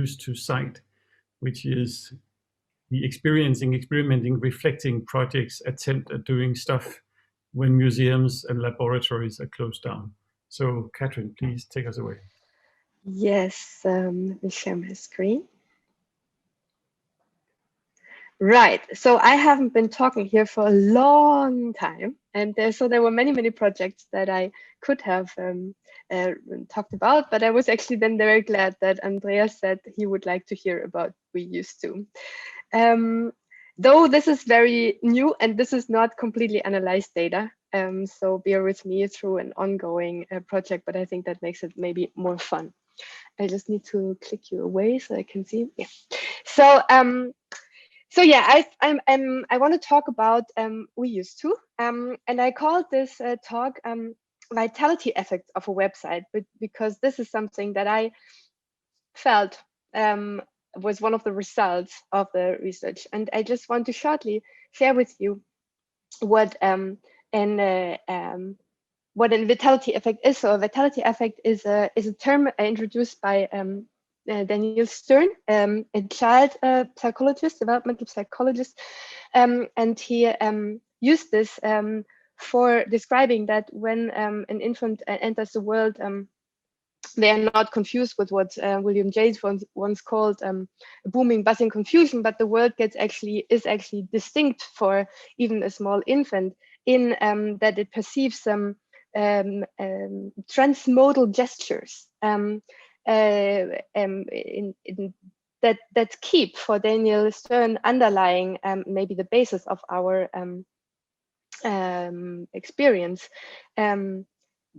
used to sight, which is the experiencing, experimenting, reflecting projects attempt at doing stuff when museums and laboratories are closed down. So Katrin, please take us away. Yes, let me share my screen. Right, so I haven't been talking here for a long time, and so there were many projects that I could have talked about, but I was actually then very glad that Andreas said he would like to hear about We Used To. Though this is very new and this is not completely analyzed data, so bear with me through an ongoing project, but I think that makes it maybe more fun. I just need to click you away so I can see. Yeah. So yeah, I want to talk about We Used To, and I called this talk Vitality Effects of a Website, because this is something that I felt was one of the results of the research, and I just want to shortly share with you what a vitality effect is. So a vitality effect is a term introduced by Daniel Stern, a child psychologist, developmental psychologist, and he used this for describing that when an infant enters the world, they are not confused with what William James once called booming, buzzing confusion, but the world is actually distinct for even a small infant in that it perceives some transmodal gestures. That keep for Daniel Stern underlying maybe the basis of our experience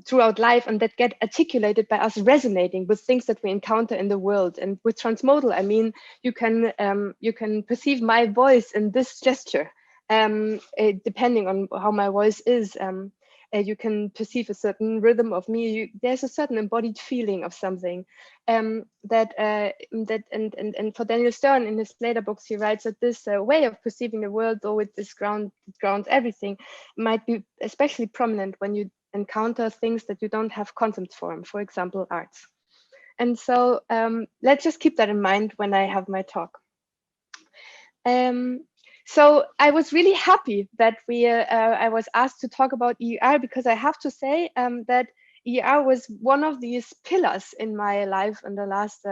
throughout life, and that get articulated by us resonating with things that we encounter in the world. And with transmodal, I mean you can perceive my voice in this gesture, depending on how my voice is. You can perceive a certain rhythm of me. There's a certain embodied feeling of something and for Daniel Stern in his later books, he writes that this way of perceiving the world, though it grounds everything, might be especially prominent when you encounter things that you don't have concepts for example, arts. And so let's just keep that in mind when I have my talk. So I was really happy that I was asked to talk about ER, because I have to say that ER was one of these pillars in my life in the last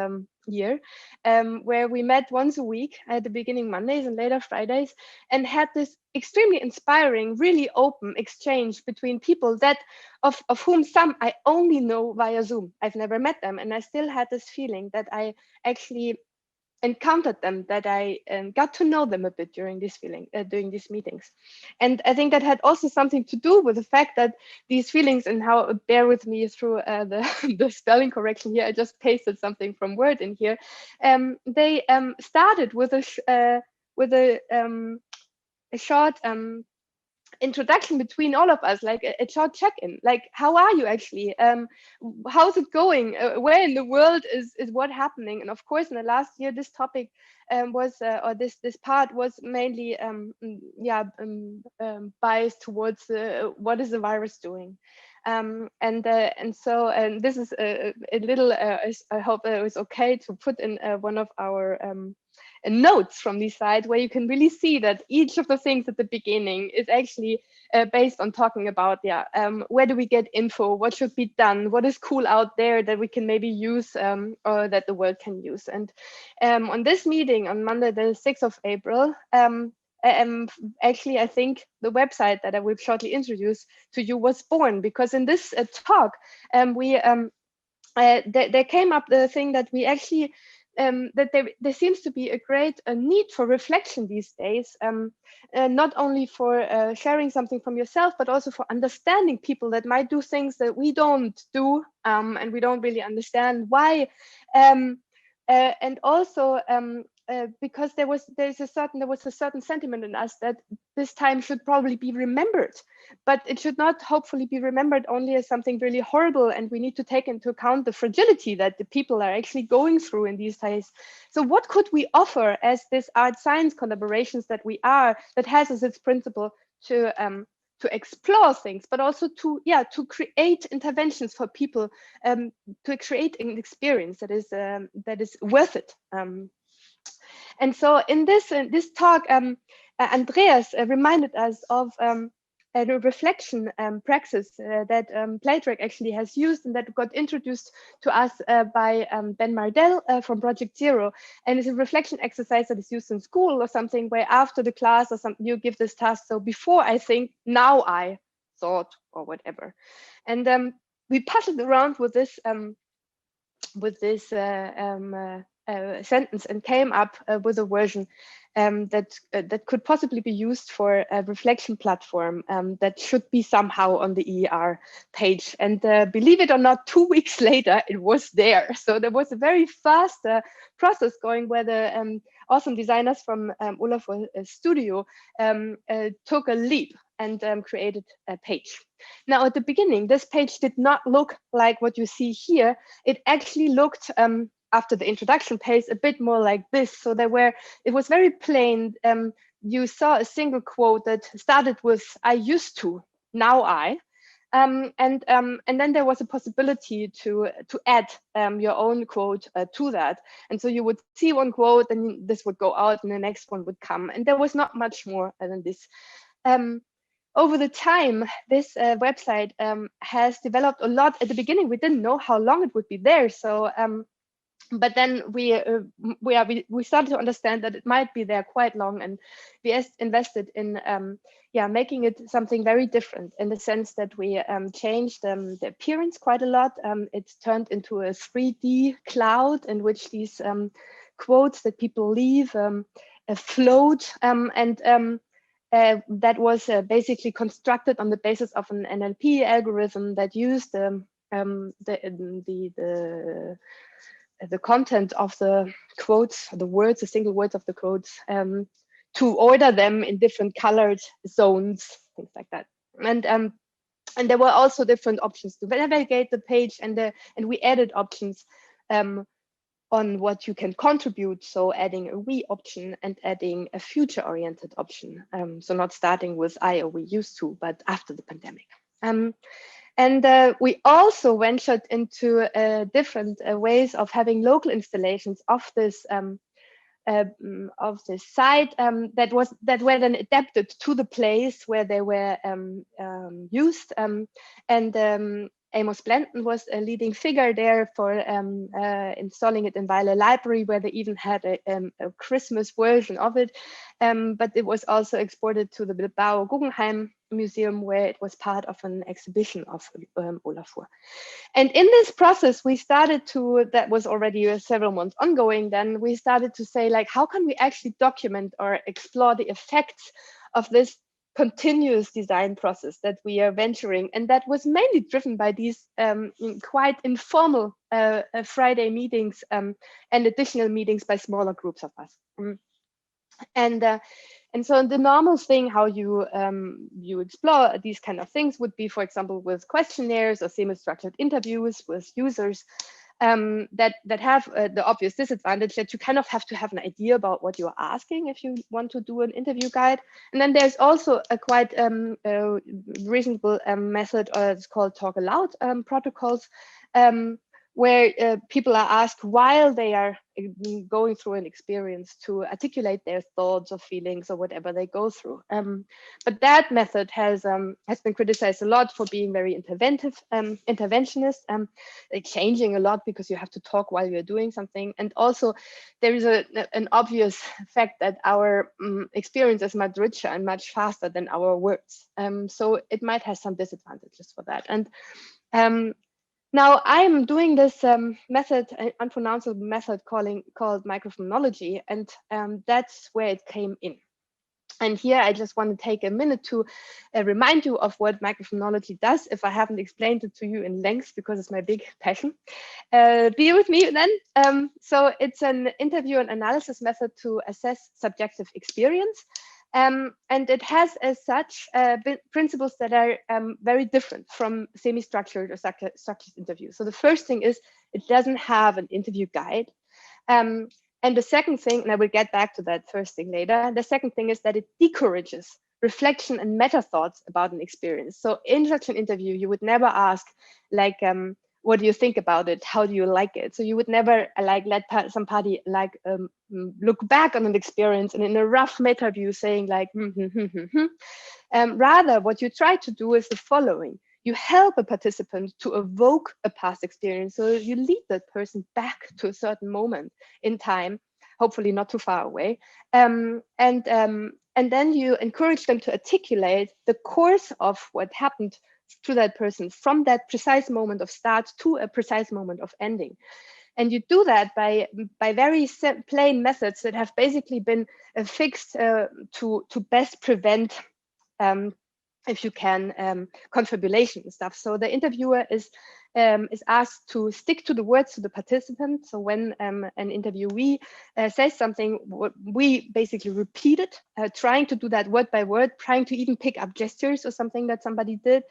year, where we met once a week at the beginning Mondays and later Fridays, and had this extremely inspiring, really open exchange between people that of whom some I only know via Zoom. I've never met them, and I still had this feeling that I actually encountered them, that I got to know them a bit during these meetings. And I think that had also something to do with the fact that these feelings, and how, bear with me through the spelling correction here, I just pasted something from Word in here. They started with a short introduction between all of us, like a short check-in, like, how are you actually, how's it going, where in the world is what happening? And of course in the last year this topic this part was mainly biased towards what is the virus doing. And so this is a little I hope it was okay to put in one of our notes from this side, where you can really see that each of the things at the beginning is actually based on talking about, where do we get info, what should be done, what is cool out there that we can maybe use or that the world can use. And on this meeting on Monday, the 6th of April, actually, I think the website that I will shortly introduce to you was born, because in this talk, there came up the thing that we actually that there seems to be a great need for reflection these days, not only for sharing something from yourself, but also for understanding people that might do things that we don't do, and we don't really understand why. And also because there was a certain sentiment in us that this time should probably be remembered, but it should not hopefully be remembered only as something really horrible, and we need to take into account the fragility that the people are actually going through in these days. So what could we offer as this art science collaborations that we are, that has as its principle to explore things, but also to create interventions for people, to create an experience that is worth it. And so in this talk, Andreas reminded us of a reflection praxis that Playtrack actually has used, and that got introduced to us by Ben Mardell from Project Zero. And it's a reflection exercise that is used in school or something, where after the class or something, you give this task. So before I think, now I thought, or whatever. And we puzzled around with this sentence and came up with a version that could possibly be used for a reflection platform that should be somehow on the EER page. And believe it or not, 2 weeks later, it was there. So there was a very fast process going, where the awesome designers from Olafur Studio took a leap and created a page. Now, at the beginning, this page did not look like what you see here. It actually looked, after the introduction page, a bit more like this. So it was very plain. You saw a single quote that started with, I used to, now I. And then there was a possibility to add your own quote to that. And so you would see one quote, and this would go out, and the next one would come. And there was not much more than this. Over the time, this website has developed a lot. At the beginning, we didn't know how long it would be there. So, but then we started to understand that it might be there quite long, and we invested in making it something very different, in the sense that we changed the appearance quite a lot. It's turned into a 3D cloud in which these quotes that people leave float, that was basically constructed on the basis of an NLP algorithm that used the content of the quotes, the single words of the quotes, to order them in different colored zones, things like that. And there were also different options to navigate the page, and we added options on what you can contribute. So adding a we option and adding a future-oriented option. So not starting with I or we used to, but after the pandemic. And we also ventured into different ways of having local installations of this site that were then adapted to the place where they were used. Amos Blanton was a leading figure there for installing it in Weiler Library, where they even had a Christmas version of it. But it was also exported to the Bilbao Guggenheim Museum, where it was part of an exhibition of Olafur. And in this process, we started to, that was already several months ongoing, then we started to say, like, how can we actually document or explore the effects of this continuous design process that we are venturing? And that was mainly driven by these quite informal Friday meetings and additional meetings by smaller groups of us. And so the normal thing, how you explore these kind of things would be, for example, with questionnaires or semi-structured interviews with users that have the obvious disadvantage that you kind of have to have an idea about what you're asking if you want to do an interview guide. And then there's also a quite reasonable method, it's called talk aloud protocols, where people are asked while they are going through an experience to articulate their thoughts or feelings or whatever they go through. But that method has been criticized a lot for being very interventionist, changing a lot because you have to talk while you're doing something. And also there is an obvious fact that our experience is much richer and much faster than our words. So it might have some disadvantages for that. And now I'm doing this method, an unpronounceable method called Micro-Phenomenology, and that's where it came in. And here I just want to take a minute to remind you of what Micro-Phenomenology does, if I haven't explained it to you in length, because it's my big passion. Be with me then. So it's an interview and analysis method to assess subjective experience. And it has as such principles that are very different from semi-structured or structured interviews. So the first thing is it doesn't have an interview guide. And the second thing, and I will get back to that first thing later, the second thing is that it discourages reflection and meta thoughts about an experience. So in such an interview, you would never ask like, what do you think about it? How do you like it? So you would never like let somebody like look back on an experience and in a rough meta view saying like, rather what you try to do is the following. You help a participant to evoke a past experience. So you lead that person back to a certain moment in time, hopefully not too far away. And then you encourage them to articulate the course of what happened to that person from that precise moment of start to a precise moment of ending. And you do that by very plain methods that have basically been fixed to best prevent, if you can, confabulation and stuff. So the interviewer is asked to stick to the words to the participant. So when an interviewee says something, we basically repeat it, trying to do that word by word, trying to even pick up gestures or something that somebody did.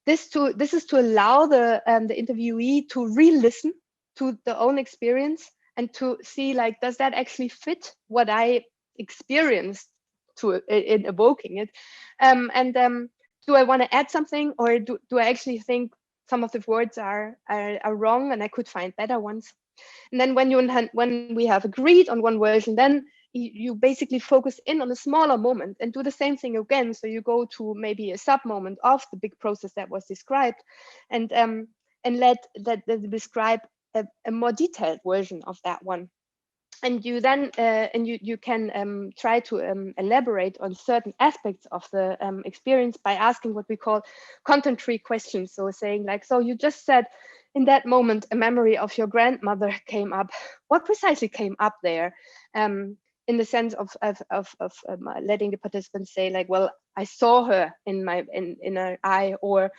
This is to allow the interviewee to re-listen to their own experience and to see like, does that actually fit what I experienced in evoking it? Do I want to add something, or do I actually think some of the words are wrong and I could find better ones? And then when we have agreed on one version, then you basically focus in on a smaller moment and do the same thing again. So you go to maybe a sub moment of the big process that was described, and let that describe a more detailed version of that one. And you then you can try to elaborate on certain aspects of the experience by asking what we call content-free questions. So saying like, so you just said in that moment a memory of your grandmother came up. What precisely came up there? In the sense of letting the participants say like, well, I saw her in her eye, or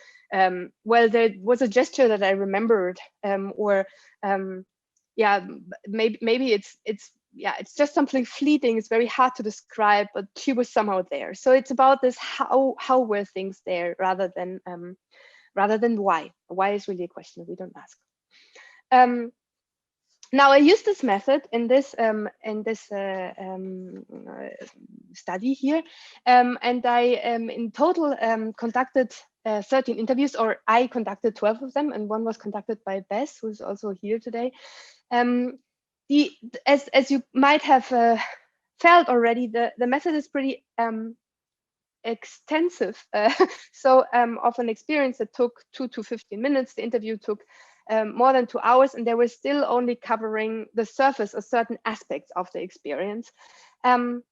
well, there was a gesture that I remembered, or yeah, maybe it's just something fleeting. It's very hard to describe, but she was somehow there. So it's about this, how were things there, rather than why. Why is really a question we don't ask. Now I use this method in this study here, and I in total conducted 13 interviews, or I conducted 12 of them, and one was conducted by Bess, who's also here today. As you might have felt already, the method is pretty extensive. So of an experience that took 2 to 15 minutes, the interview took more than 2 hours, and they were still only covering the surface or certain aspects of the experience. And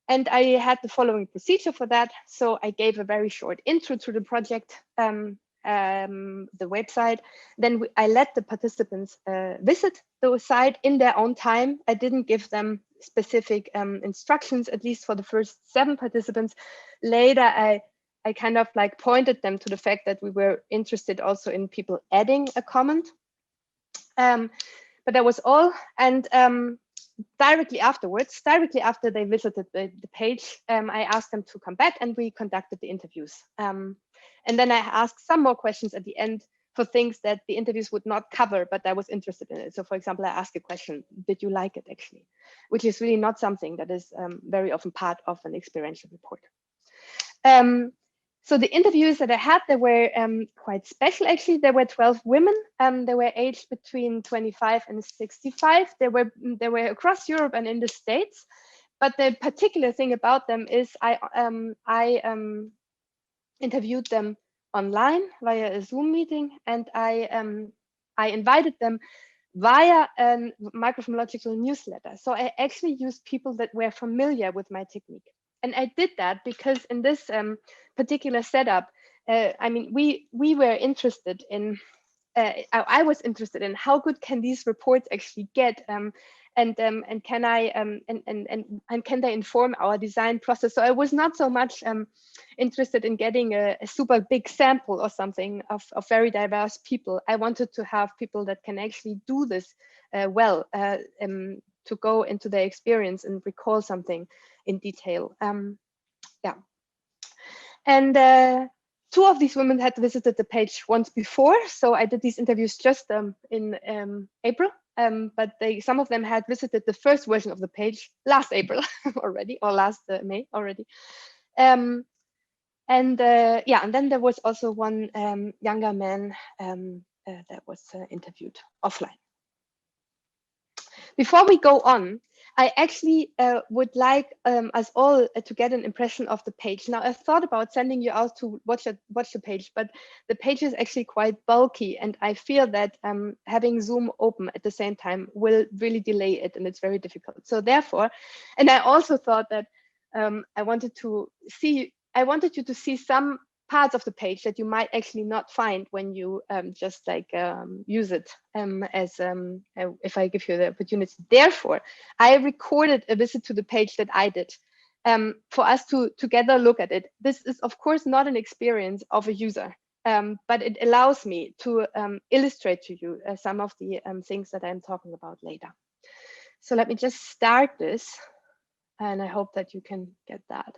I had the following procedure for that. So I gave a very short intro to the project, the website. Then I let the participants visit the site in their own time. I didn't give them specific instructions, at least for the first 7 participants. Later, I kind of like pointed them to the fact that we were interested also in people adding a comment. But that was all. And directly after they visited the page, I asked them to come back, and we conducted the interviews. And then I asked some more questions at the end for things that the interviews would not cover, but I was interested in it. So for example, I asked a question, did you like it actually? Which is really not something that is very often part of an experiential report. So the interviews that I had, they were quite special actually. There were 12 women. They were aged between 25 and 65. They were across Europe and in the States. But the particular thing about them is I interviewed them online via a Zoom meeting, and I invited them via a micro-phenomenological newsletter. So I actually used people that were familiar with my technique. And I did that because in this particular setup, I mean, we were interested in, I was interested in how good can these reports actually get, and can they inform our design process? So I was not so much interested in getting a super big sample or something of very diverse people. I wanted to have people that can actually do this well, to go into their experience and recall something in detail. Yeah. And 2 of these women had visited the page once before. So I did these interviews just in April. but some of them had visited the first version of the page last April already, or last May already. And then there was also one younger man that was interviewed offline. Before we go on, I actually would like us all to get an impression of the page. Now, I've thought about sending you out to watch the page, but the page is actually quite bulky, and I feel that having Zoom open at the same time will really delay it, and it's very difficult. So therefore, and I also thought that I wanted you to see some parts of the page that you might actually not find when you just like use it as if I give you the opportunity. Therefore, I recorded a visit to the page that I did for us to together look at it. This is of course not an experience of a user, but it allows me to illustrate to you some of the things that I'm talking about later. So let me just start this, and I hope that you can get that.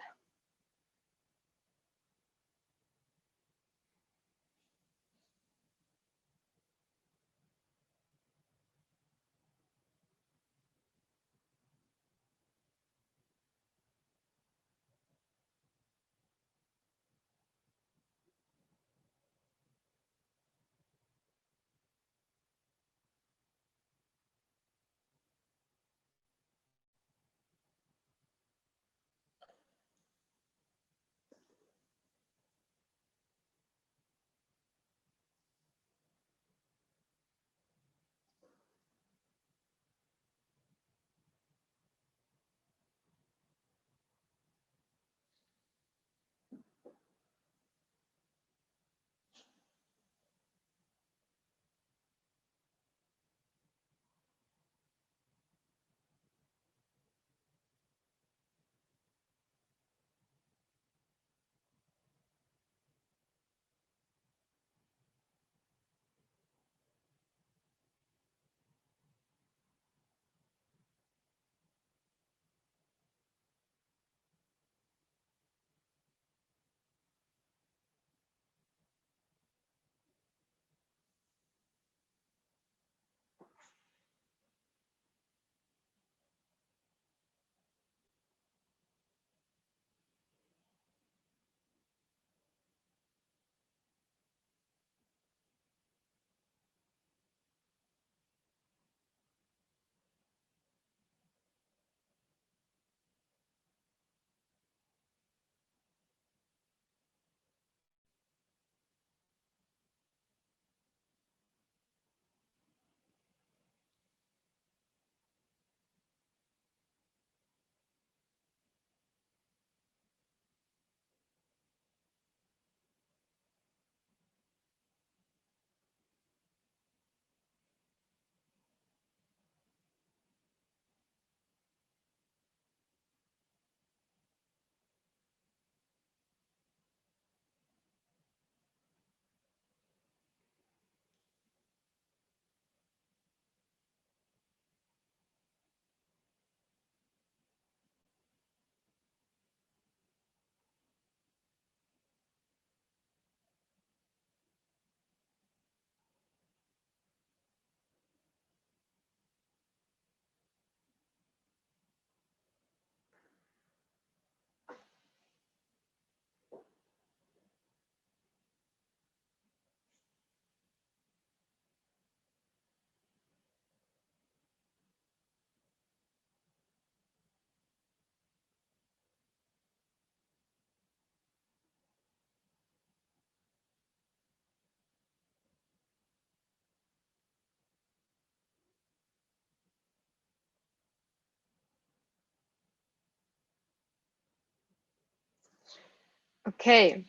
Okay,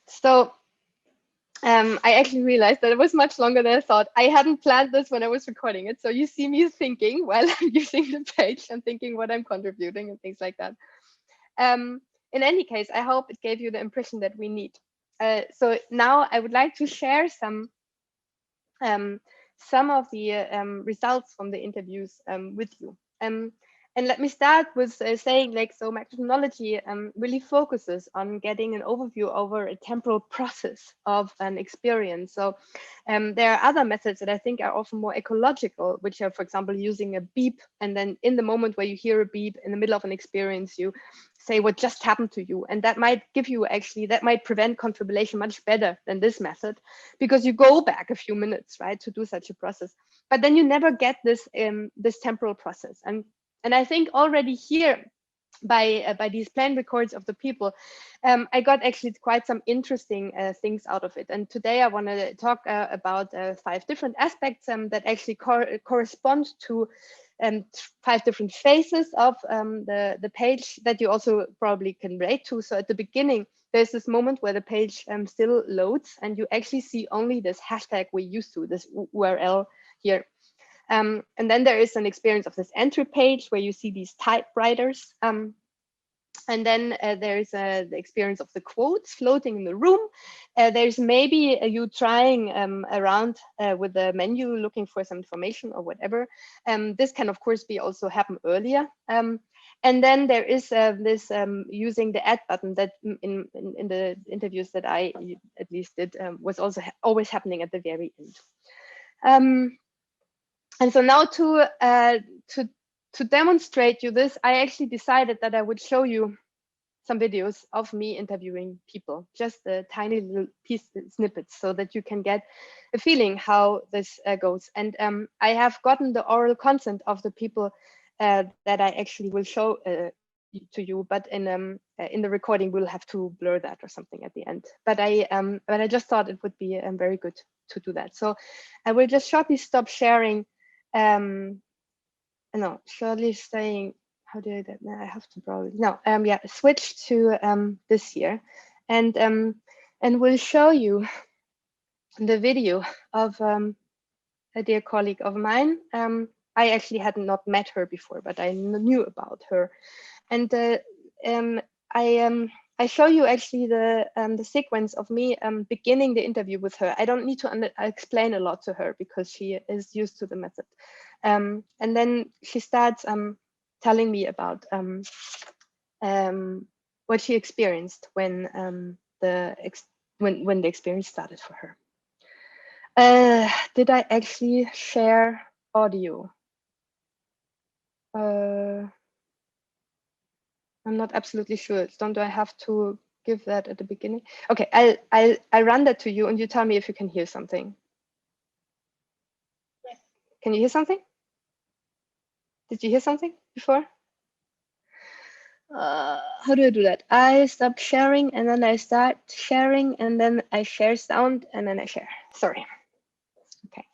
so I actually realized that it was much longer than I thought. I hadn't planned this when I was recording it. So you see me thinking while I'm using the page and thinking what I'm contributing and things like that. In any case, I hope it gave you the impression that we need. So now I would like to share some of the results from the interviews with you. And let me start with saying, like, so micro-phenomenology really focuses on getting an overview over a temporal process of an experience. So there are other methods that I think are often more ecological, which are, for example, using a beep, and then in the moment where you hear a beep in the middle of an experience, you say what just happened to you. And that might give you that might prevent confabulation much better than this method, because you go back a few minutes, right, to do such a process. But then you never get this this temporal process. And I think already here, by these planned records of the people, I got actually quite some interesting things out of it. And today I want to talk about 5 different aspects that actually correspond to 5 different phases of the page that you also probably can relate to. So at the beginning, there's this moment where the page still loads, and you actually see only this hashtag we're used to, this URL here. And then there is an experience of this entry page where you see these typewriters. And then there's the experience of the quotes floating in the room. There's maybe you trying around with the menu, looking for some information or whatever. This can, of course, be also happen earlier. And then there is this using the add button that in the interviews that I at least did was also always happening at the very end. And so now to demonstrate you this, I actually decided that I would show you some videos of me interviewing people, just a tiny little snippets, so that you can get a feeling how this goes. And I have gotten the oral consent of the people that I actually will show to you, but in the recording we'll have to blur that or something at the end. But I just thought it would be very good to do that. So I will just shortly stop sharing. No, shortly saying, how do I do that? No, I have to probably, no, yeah, switch to this here. And we'll show you the video of a dear colleague of mine. I actually had not met her before, but I knew about her. And I show you actually the sequence of me beginning the interview with her. I don't need to explain a lot to her because she is used to the method. And then she starts telling me about what she experienced when the experience started for her. Did I actually share audio? I'm not absolutely sure. Don't I have to give that at the beginning? Okay, I'll run that to you and you tell me if you can hear something. Yes. Can you hear something? Did you hear something before? How do I do that? I stop sharing and then I start sharing and then I share sound and then I share. Sorry. Okay.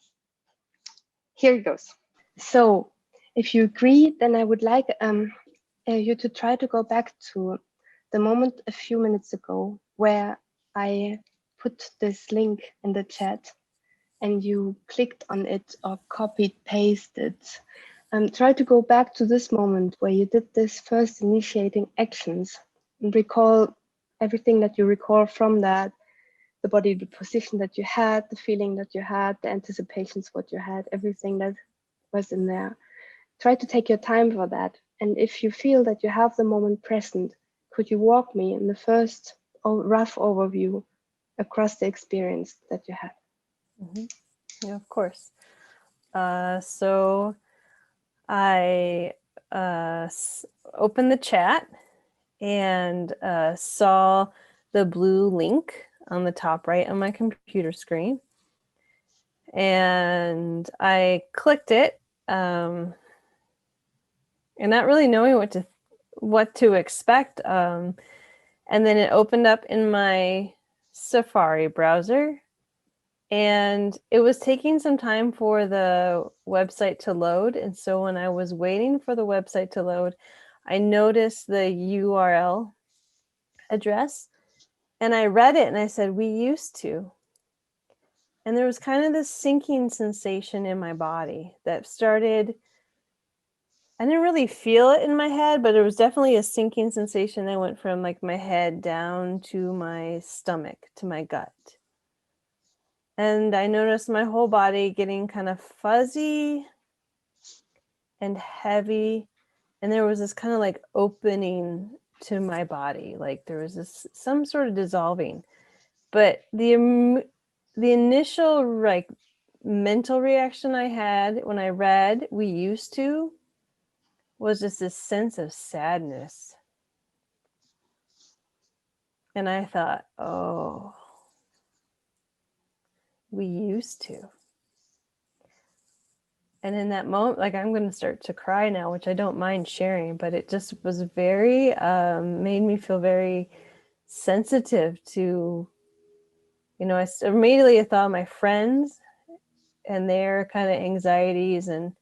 Here it goes. So if you agree, then I would like you to try to go back to the moment a few minutes ago where I put this link in the chat and you clicked on it or copied, pasted. Try to go back to this moment where you did this first initiating actions and recall everything that you recall from that, the body, the position that you had, the feeling that you had, the anticipations, what you had, everything that was in there. Try to take your time for that. And if you feel that you have the moment present, could you walk me in the first rough overview across the experience that you had? Mm-hmm. Yeah, of course. So I opened the chat and saw the blue link on the top right on my computer screen. And I clicked it, and not really knowing what to expect. And then it opened up in my Safari browser. And it was taking some time for the website to load. And so when I was waiting for the website to load, I noticed the URL address and I read it and I said, "We used to." And there was kind of this sinking sensation in my body that started, I didn't really feel it in my head, but it was definitely a sinking sensation that went from like my head down to my stomach, to my gut. And I noticed my whole body getting kind of fuzzy and heavy and there was this kind of like opening to my body, like there was this some sort of dissolving. But the initial like mental reaction I had when I read "We Used to" was just this sense of sadness. And I thought, oh, we used to. And in that moment, like I'm going to start to cry now, which I don't mind sharing, but it just was very, made me feel very sensitive to, you know, I immediately thought of my friends and their kind of anxieties and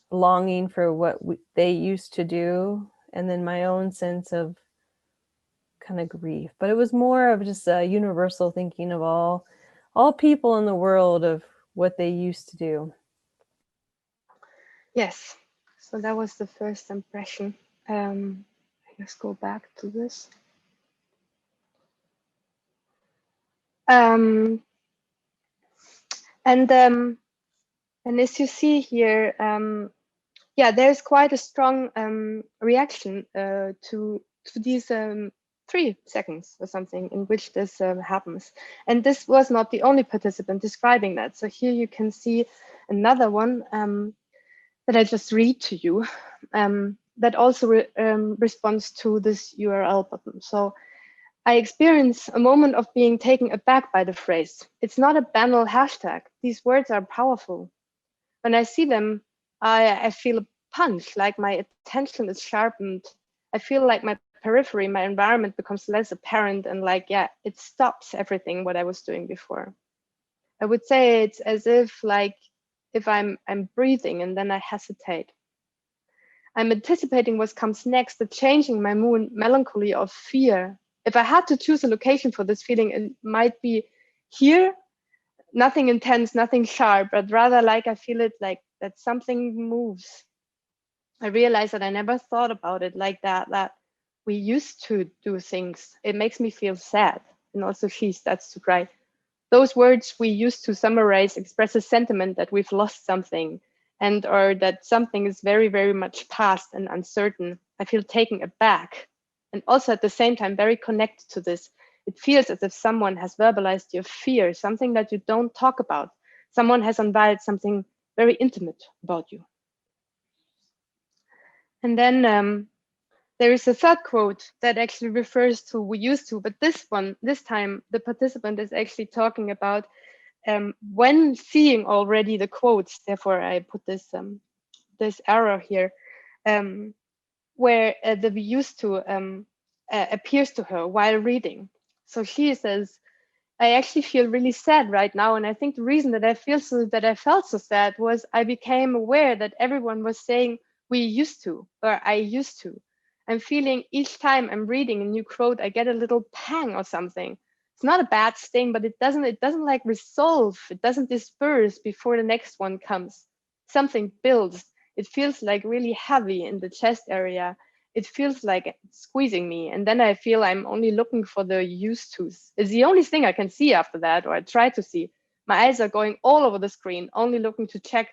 longing for what they used to do. And then my own sense of kind of grief, but it was more of just a universal thinking of all people in the world of what they used to do. Yes, so that was the first impression. Let's go back to this. And as you see here, yeah, there's quite a strong reaction to these 3 seconds or something in which this happens. And this was not the only participant describing that. So here you can see another one that I just read to you that also responds to this URL button. So I experience a moment of being taken aback by the phrase. It's not a banal hashtag. These words are powerful. When I see them, I feel a punch, like my attention is sharpened. I feel like my periphery, my environment becomes less apparent, and like, yeah, it stops everything what I was doing before. I would say it's as if I'm breathing and then I hesitate. I'm anticipating what comes next, the changing my mood, melancholy or fear. If I had to choose a location for this feeling, it might be here, nothing intense, nothing sharp, but rather like I feel it like that something moves. I realize that I never thought about it like that we used to do things. It makes me feel sad. And also she starts to cry. Those words we used to summarize express a sentiment that we've lost something and or that something is very, very much past and uncertain. I feel taken aback. And also at the same time, very connected to this. It feels as if someone has verbalized your fear, something that you don't talk about. Someone has unveiled something very intimate about you. And then there is a third quote that actually refers to "we used to," but this time, the participant is actually talking about when seeing already the quotes. Therefore, I put this this arrow here, where the "we used to" appears to her while reading. So she says, I actually feel really sad right now. And I think the reason that I felt so sad was I became aware that everyone was saying "we used to" or "I used to." I'm feeling each time I'm reading a new quote, I get a little pang or something. It's not a bad sting, but it doesn't like resolve. It doesn't disperse before the next one comes. Something builds. It feels like really heavy in the chest area. It feels like it's squeezing me. And then I feel I'm only looking for the "used to's." It's the only thing I can see after that, or I try to see. My eyes are going all over the screen, only looking to check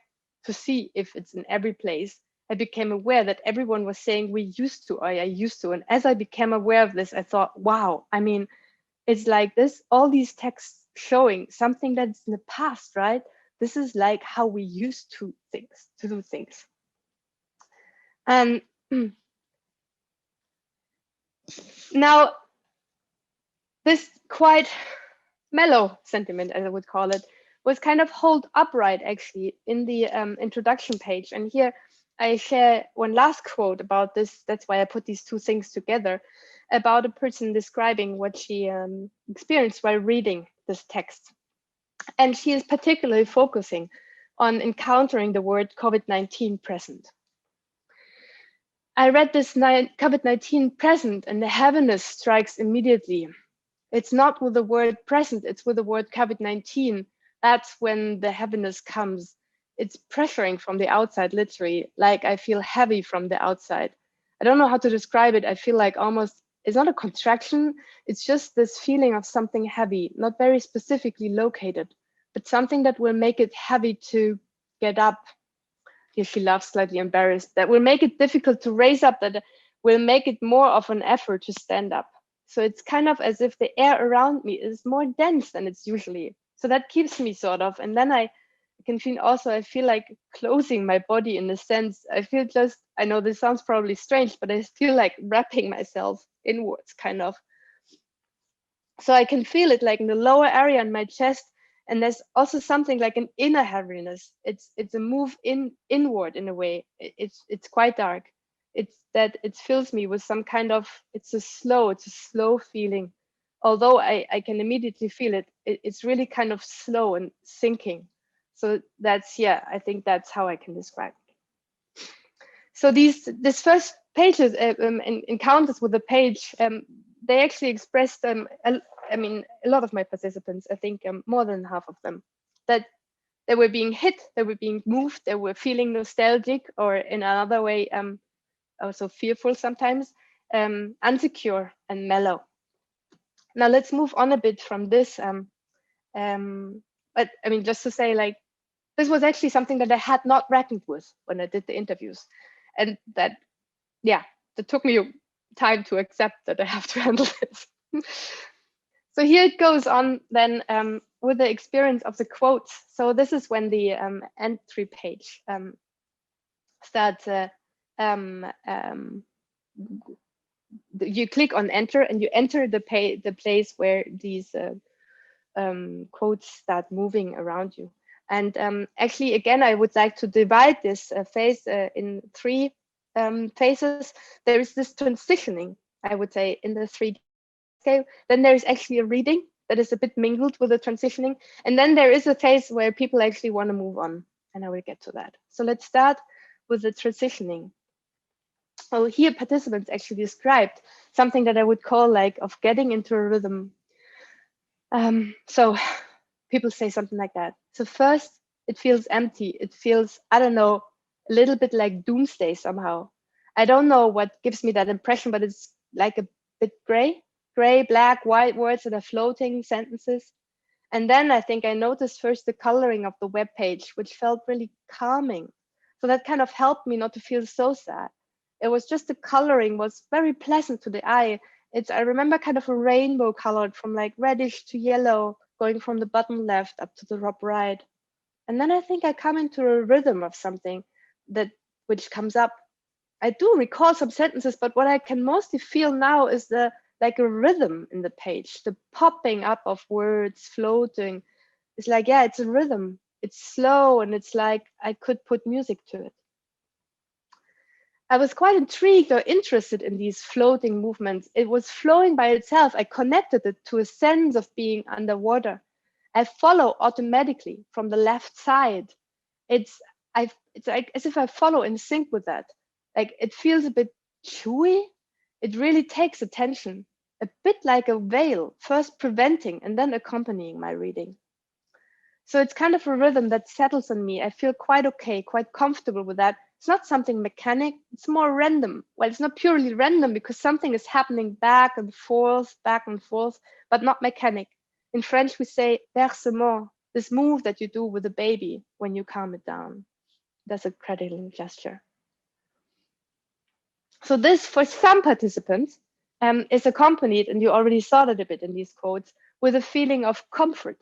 to see if it's in every place. I became aware that everyone was saying "we used to" or "I used to." And as I became aware of this, I thought, wow, I mean, it's like this, all these texts showing something that's in the past, right? This is like how we used to do things. And now this quite mellow sentiment, as I would call it, was kind of held upright actually in the introduction page. And here I share one last quote about this. That's why I put these 2 things together, about a person describing what she experienced while reading this text. And she is particularly focusing on encountering the word COVID-19 present. I read this COVID-19 present and the heaviness strikes immediately. It's not with the word present, it's with the word COVID-19. That's when the heaviness comes. It's pressuring from the outside, literally, like I feel heavy from the outside. I don't know how to describe it. I feel like almost, it's not a contraction, it's just this feeling of something heavy, not very specifically located, but something that will make it heavy to get up. Here she laughs, slightly embarrassed. That will make it difficult to raise up, that will make it more of an effort to stand up. So it's kind of as if the air around me is more dense than it's usually. So that keeps me sort of, and then I can feel also, I feel like closing my body in a sense. I feel just, I know this sounds probably strange, but I feel like wrapping myself inwards kind of. So I can feel it like in the lower area in my chest. And there's also something like an inner heaviness. It's a move inward in a way. It's quite dark. It's that it fills me with some kind of, it's a slow feeling. Although I can immediately feel it, it's really kind of slow and sinking. So that's, yeah, I think that's how I can describe it. So this first pages, encounters with the page, they actually expressed, I mean, a lot of my participants, I think more than half of them, that they were being hit, they were being moved, they were feeling nostalgic, or in another way, also fearful sometimes, insecure and mellow. Now let's move on a bit from this. But I mean, just to say, like, this was actually something that I had not reckoned with when I did the interviews. And that, yeah, that took me time to accept that I have to handle this. So here it goes on then with the experience of the quotes. So this is when the entry page starts. You click on enter and you enter the place where these quotes start moving around you. And actually, again, I would like to divide this phase in three phases. There is this transitioning, I would say, in the 3D scale. Then there is actually a reading that is a bit mingled with the transitioning. And then there is a phase where people actually want to move on. And I will get to that. So let's start with the transitioning. So here participants actually described something that I would call like of getting into a rhythm. So people say something like that. So first it feels empty. It feels, I don't know, a little bit like doomsday somehow. I don't know what gives me that impression, but it's like a bit gray, black, white words that are floating sentences. And then I think I noticed first the coloring of the web page, which felt really calming. So that kind of helped me not to feel so sad. It was just the coloring was very pleasant to the eye. I remember kind of a rainbow colored from like reddish to yellow, going from the bottom left up to the top right. And then I think I come into a rhythm of something which comes up. I do recall some sentences, but what I can mostly feel now is like a rhythm in the page, the popping up of words floating. It's like, yeah, it's a rhythm. It's slow and it's like I could put music to it. I was quite intrigued or interested in these floating movements. It was flowing by itself. I connected it to a sense of being underwater. I follow automatically from the left side. It's like as if I follow in sync with that. Like it feels a bit chewy. It really takes attention, a bit like a veil, first preventing and then accompanying my reading. So it's kind of a rhythm that settles on me. I feel quite okay, quite comfortable with that. It's not something mechanic, it's more random. Well, it's not purely random because something is happening back and forth, but not mechanic. In French, we say bercement, this move that you do with a baby when you calm it down. That's a cradling gesture. So this, for some participants, is accompanied, and you already saw that a bit in these quotes, with a feeling of comfort.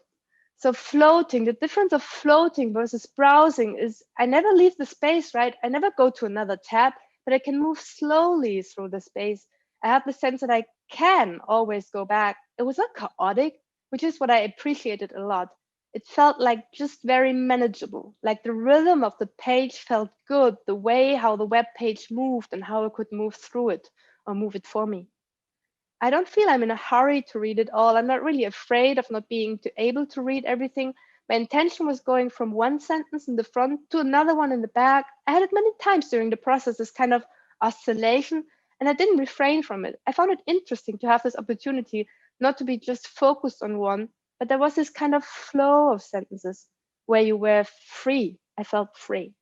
So floating, the difference of floating versus browsing is I never leave the space, right? I never go to another tab, but I can move slowly through the space. I have the sense that I can always go back. It was not chaotic, which is what I appreciated a lot. It felt like just very manageable, like the rhythm of the page felt good, the way how the web page moved and how I could move through it or move it for me. I don't feel I'm in a hurry to read it all. I'm not really afraid of not being able to read everything. My intention was going from one sentence in the front to another one in the back. I had it many times during the process, this kind of oscillation, and I didn't refrain from it. I found it interesting to have this opportunity not to be just focused on one, but there was this kind of flow of sentences where you were free. I felt free.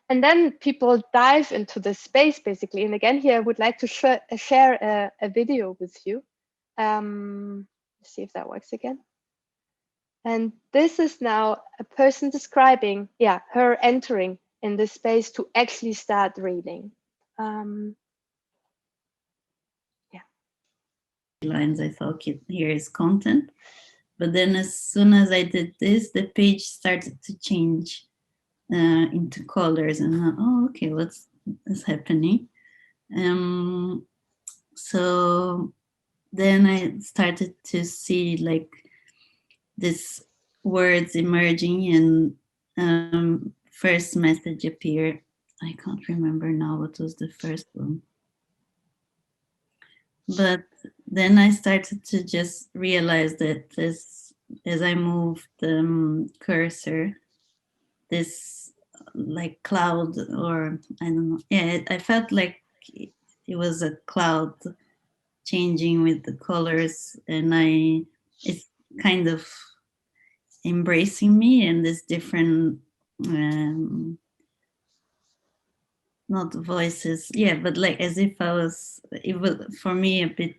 And then people dive into the space, basically. And again, here I would like to share a video with you. Let's see if that works again. And this is now a person describing, yeah, her entering in this space to actually start reading. Yeah. Lines, I thought, okay, here is content. But then as soon as I did this, the page started to change into colors, and oh, okay, what's happening? So then I started to see like these words emerging, and first message appeared. I can't remember now what was the first one. But then I started to just realize that as I moved the cursor, this like cloud, or I don't know. Yeah, I felt like it was a cloud changing with the colors, and it's kind of embracing me and this different not voices, yeah, but like as if it was for me a bit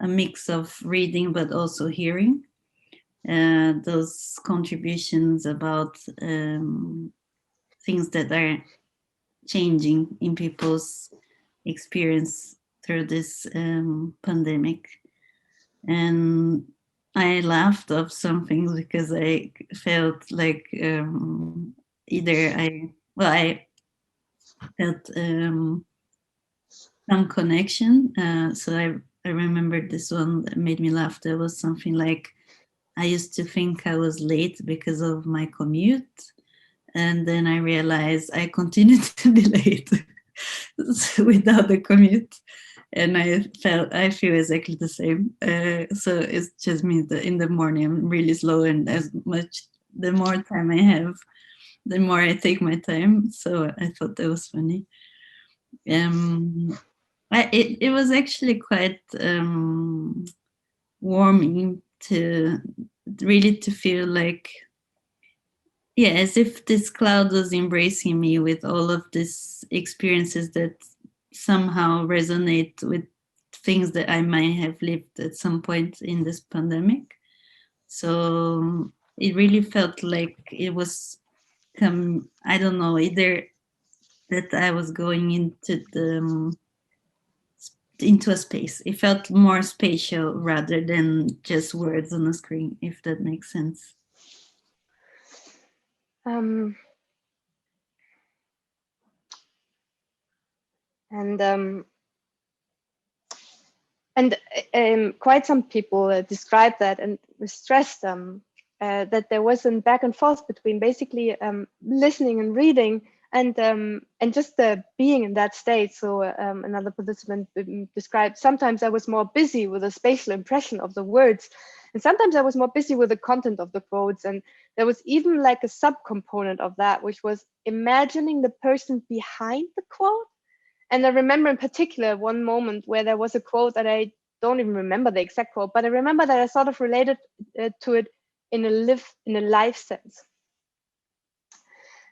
a mix of reading but also hearing those contributions about things that are changing in people's experience through this pandemic. And I laughed of some things because I felt like I felt some connection. So I remembered this one that made me laugh. There was something like, I used to think I was late because of my commute. And then I realized I continued to be late without the commute. And I feel exactly the same. So it's just me in the morning, I'm really slow, and the more time I have, the more I take my time. So I thought that was funny. It was actually quite warming to feel like, yeah, as if this cloud was embracing me with all of these experiences that somehow resonate with things that I might have lived at some point in this pandemic. So it really felt like it was I don't know, either that I was going into a space. It felt more spatial rather than just words on a screen, if that makes sense. And quite some people described that and stressed that there was a back and forth between basically listening and reading and just being in that state. So another participant described, sometimes I was more busy with a spatial impression of the words, and sometimes I was more busy with the content of the quotes. And there was even like a subcomponent of that, which was imagining the person behind the quote. And I remember in particular one moment where there was a quote that I don't even remember the exact quote, but I remember that I sort of related to it in a life sense.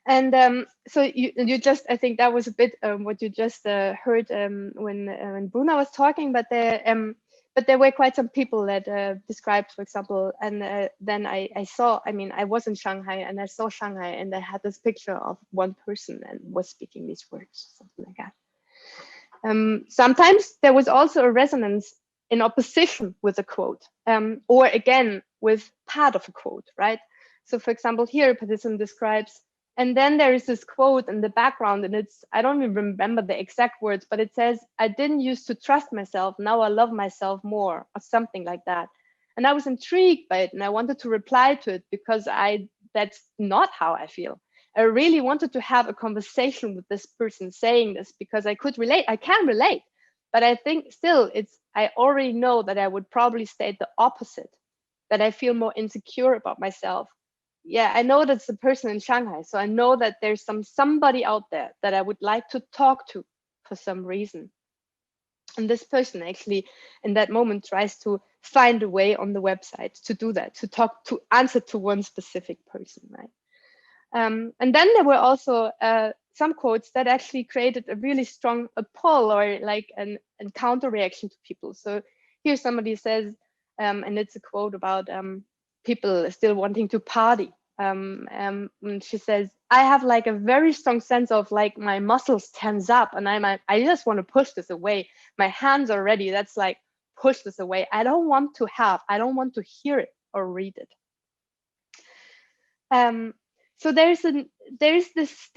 And so you just, I think that was a bit what you just heard when Bruna was talking, but there were quite some people that described, for example, and then I saw, I mean, I was in Shanghai and I saw Shanghai, and I had this picture of one person and was speaking these words, something like that. Sometimes there was also a resonance in opposition with a quote, or again with part of a quote, right? So for example, here a participant describes, and then there is this quote in the background, and it's, I don't even remember the exact words, but it says, I didn't used to trust myself, now I love myself more, or something like that. And I was intrigued by it, and I wanted to reply to it because that's not how I feel. I really wanted to have a conversation with this person saying this because I could relate. I can relate, but I think still I already know that I would probably state the opposite, that I feel more insecure about myself. Yeah, I know that's the person in Shanghai. So I know that there's somebody out there that I would like to talk to for some reason. And this person actually in that moment tries to find a way on the website to do that, to answer to one specific person, right? And then there were also some quotes that actually created a really strong pull or like an counter reaction to people. So here somebody says, and it's a quote about people still wanting to party. And she says, I have like a very strong sense of like my muscles tense up, and I just want to push this away. My hands are ready. That's like, push this away. I don't want to hear it or read it. So there's this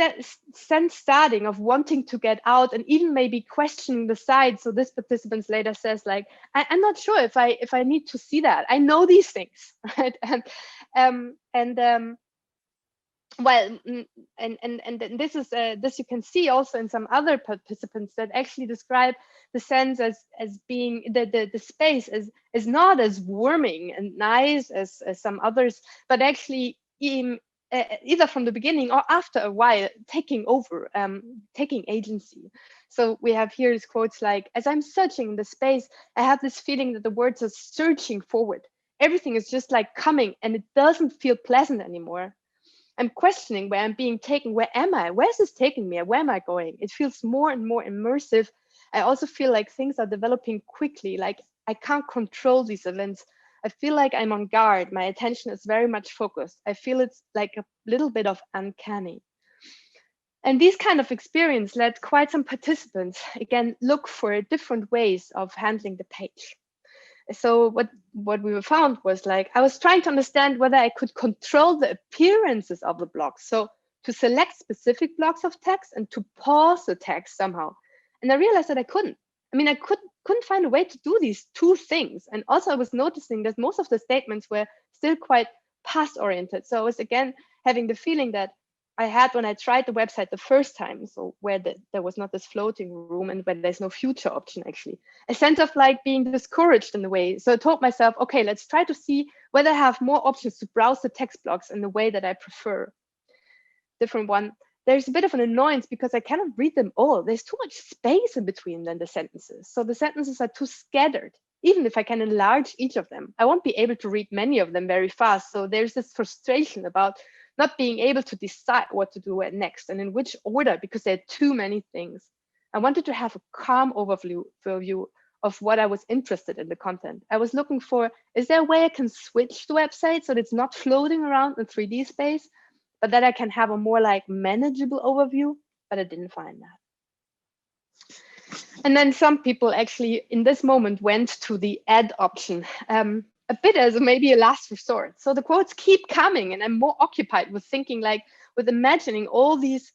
sense starting of wanting to get out, and even maybe questioning the side. So this participant later says, like, I'm not sure if I need to see that. I know these things, right? Well, and this is this you can see also in some other participants that actually describe the sense as being the space as not as warming and nice as some others, but actually either from the beginning or after a while taking over, taking agency. So we have here these quotes like, as I'm searching in the space, I have this feeling that the words are searching forward. Everything is just like coming, and it doesn't feel pleasant anymore. I'm questioning where I'm being taken. Where am I? Where is this taking me? Where am I going? It feels more and more immersive. I also feel like things are developing quickly, like I can't control these events. I feel like I'm on guard. My attention is very much focused. I feel it's like a little bit of uncanny. And these kind of experience led quite some participants, again, look for different ways of handling the page. So what we found was like, I was trying to understand whether I could control the appearances of the blocks. So to select specific blocks of text and to pause the text somehow. And I realized that I couldn't. I mean, I couldn't find a way to do these two things. And also I was noticing that most of the statements were still quite past oriented. So I was again having the feeling that I had when I tried the website the first time, so where there was not this floating room and where there's no future option, actually, a sense of like being discouraged in a way. So I told myself, okay, let's try to see whether I have more options to browse the text blocks in the way that I prefer. Different one. There's a bit of an annoyance because I cannot read them all. There's too much space in between then the sentences. So the sentences are too scattered. Even if I can enlarge each of them, I won't be able to read many of them very fast. So there's this frustration about not being able to decide what to do next and in which order, because there are too many things. I wanted to have a calm overview of what I was interested in the content. I was looking for, is there a way I can switch the website so that it's not floating around in 3D space, but that I can have a more like manageable overview, but I didn't find that. And then some people actually in this moment went to the add option. A bit as maybe a last resort. So the quotes keep coming, and I'm more occupied with thinking, like, with imagining all these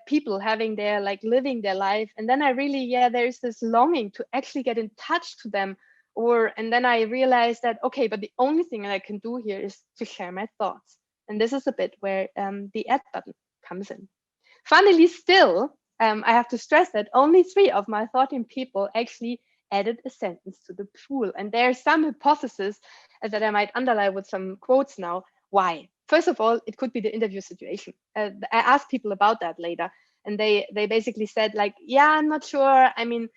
people having their, like, living their life. And then I really, there's this longing to actually get in touch to them. And then I realized that, okay, but the only thing that I can do here is to share my thoughts. And this is a bit where the add button comes in. Funnily still, I have to stress that only 3 of my 13 people actually added a sentence to the pool. And there's some hypothesis that I might underline with some quotes now. Why? First of all, it could be the interview situation. I asked people about that later, and they basically said, like, yeah, I'm not sure. I mean,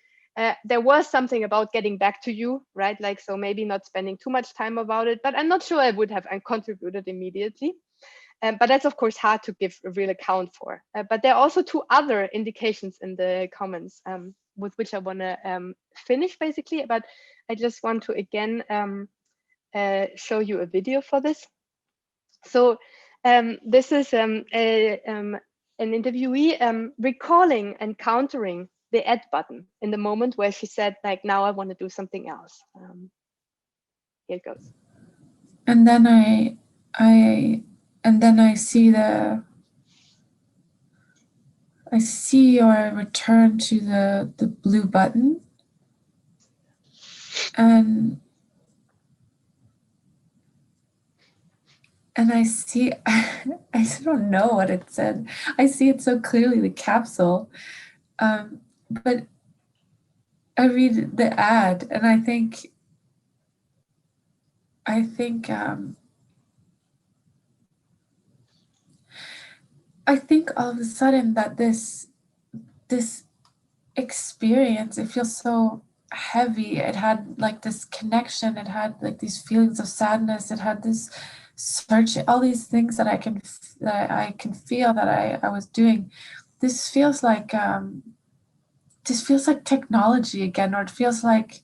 there was something about getting back to you, right? Like, so maybe not spending too much time about it, but I'm not sure I would have contributed immediately. But that's, of course, hard to give a real account for. But there are also 2 other indications in the comments with which I want to finish, basically. But I just want to, again, show you a video for this. So this is an interviewee recalling and countering the add button in the moment where she said, like, now I want to do something else. Here it goes. And then I see or return to the blue button, and I see, I don't know what it said. I see it so clearly, the capsule, but I read the ad, and I think all of a sudden that this experience, it feels so heavy. It had like this connection. It had like these feelings of sadness. It had this search, all these things that I can feel that I was doing. This feels like technology again, or it feels like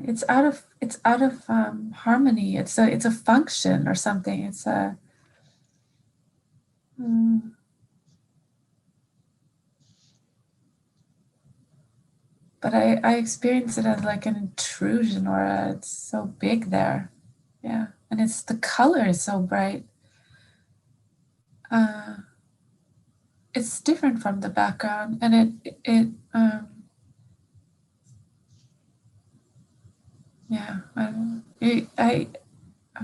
It's out of harmony. It's a function or something. It's a but I experience it as like an intrusion, or it's so big there. Yeah, and it's the color is so bright. It's different from the background, and yeah, I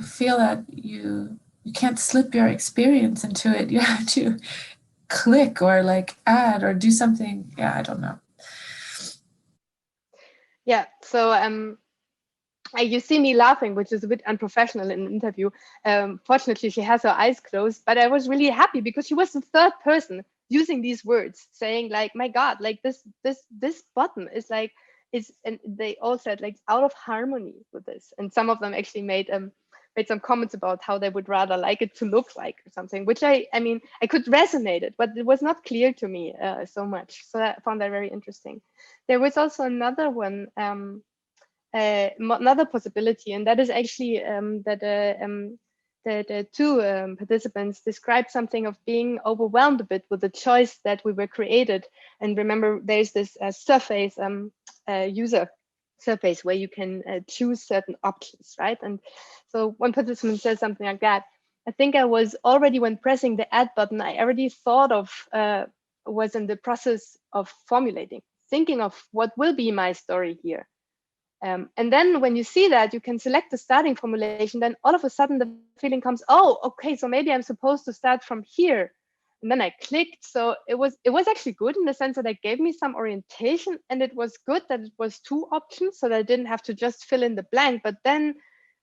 feel that you can't slip your experience into it. You have to click or like add or do something. Yeah, I don't know. Yeah, so you see me laughing, which is a bit unprofessional in an interview. Fortunately, she has her eyes closed, but I was really happy because she was the third person using these words, saying like, my God, like this button is like, and they all said like out of harmony with this. And some of them actually made some comments about how they would rather like it to look like or something, which I mean, I could resonate it, but it was not clear to me so much. So I found that very interesting. There was also another one, another possibility, and that is actually that the two participants described something of being overwhelmed a bit with the choice that we were created. And remember, there's this surface user surface where you can choose certain options, right? And so one participant says something like that. I think I was already, when pressing the add button, I already thought of, was in the process of formulating, thinking of what will be my story here. And then when you see that, you can select the starting formulation, then all of a sudden the feeling comes, oh, okay, so maybe I'm supposed to start from here. And then I clicked. So it was actually good in the sense that it gave me some orientation, and it was good that it was two options so that I didn't have to just fill in the blank. But then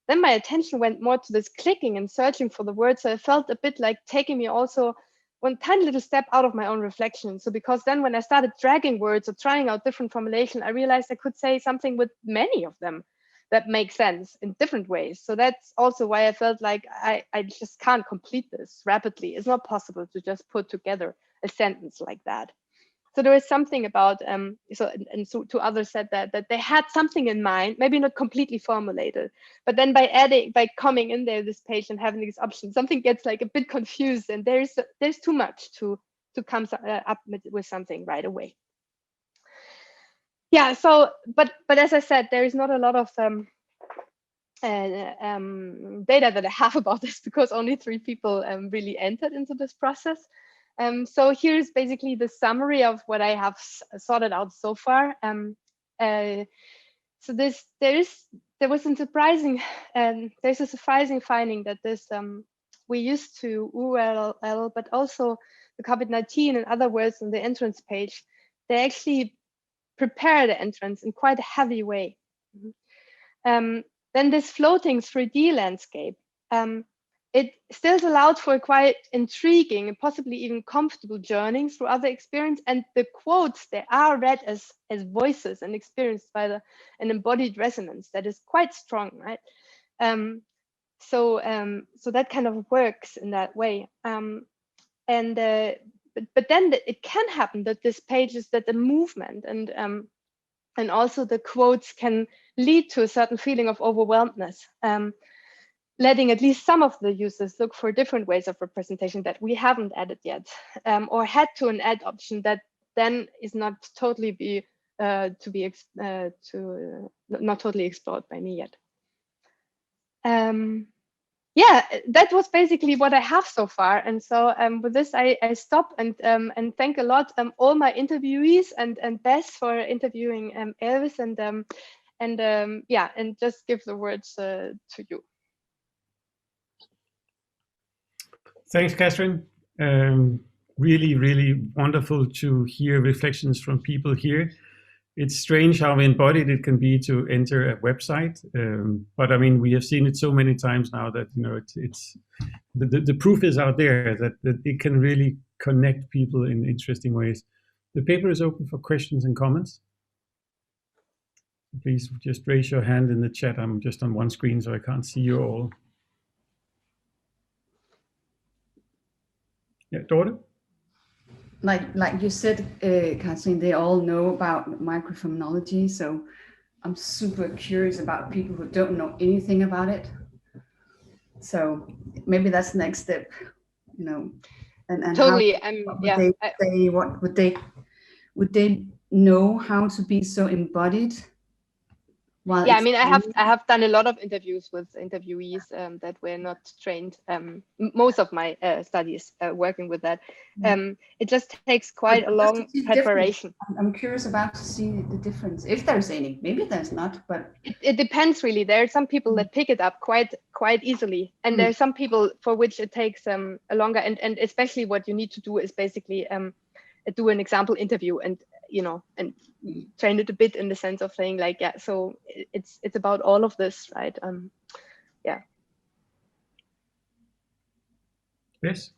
my attention went more to this clicking and searching for the words. So it felt a bit like taking me also one tiny little step out of my own reflection. So because then when I started dragging words or trying out different formulation, I realized I could say something with many of them that make sense in different ways. So that's also why I felt like I just can't complete this rapidly. It's not possible to just put together a sentence like that. So there is something about, so two others said that they had something in mind, maybe not completely formulated, but then by coming in there, this page and having these options, something gets like a bit confused, and there's too much to come up with something right away. Yeah, so, but as I said, there is not a lot of data that I have about this because only 3 people really entered into this process. So here's basically the summary of what I have sorted out so far. So there was a surprising, there's a surprising finding that this we used to URL, but also the COVID-19 and other words on the entrance page, they actually prepare the entrance in quite a heavy way. Then this floating 3D landscape, it still allowed for a quite intriguing and possibly even comfortable journeying through other experience. And the quotes, they are read as voices and experienced by an embodied resonance that is quite strong, right? So that kind of works in that way. But then it can happen that this page is that the movement and also the quotes can lead to a certain feeling of overwhelmedness. Letting at least some of the users look for different ways of representation that we haven't added yet, or had to an add option that then is not totally not totally explored by me yet. Yeah, that was basically what I have so far. And so with this, I stop and thank a lot all my interviewees and Bess for interviewing Elvis and just give the words to you. Thanks, Katrin. Really, really wonderful to hear reflections from people here. It's strange how embodied it can be to enter a website, but I mean, we have seen it so many times now that it's the proof is out there that it can really connect people in interesting ways. The paper is open for questions and comments. Please just raise your hand in the chat. I'm just on one screen, so I can't see you all. Yeah, Dorte? like you said, Katrin, they all know about micro-phenomenology. So I'm super curious about people who don't know anything about it. So maybe that's the next step, you know. And Totally. how would they know how to be so embodied? Yeah, I mean, I have done a lot of interviews with interviewees that were not trained. Most of my studies working with that. It just takes quite a long preparation. I'm curious about to see the difference, if there's any. Maybe there's not, but it depends really. There are some people that pick it up quite easily, and there are some people for which it takes a longer. And especially what you need to do is basically do an example interview and and train it a bit in the sense of saying like, yeah, so it's about all of this, right? Yeah. Yes.